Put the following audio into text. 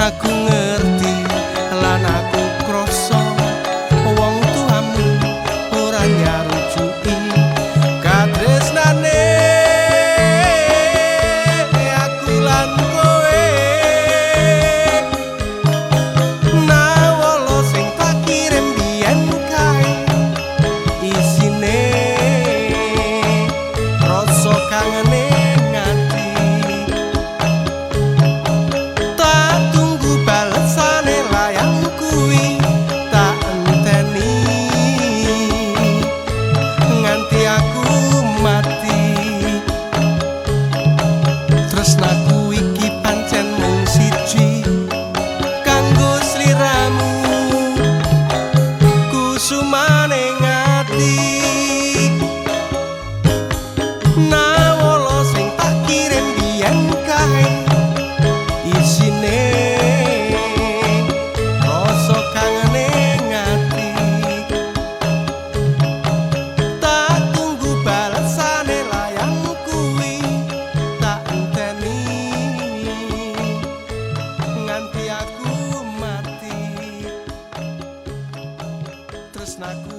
Aku ngerti lan aku krasa wong tuamu ora nyarujuki katresnane aku lan kowe. Nawala sing tak kirim biyen kae isine rasa kangene tresnaku iki pancen mung siji kanggo sliramu kusumane ngati. Nawala sing tak kirim biyen kae isine rasa kangene ngati. Tak tunggu balesane layang kuwi nganti aku mati. Tresnaku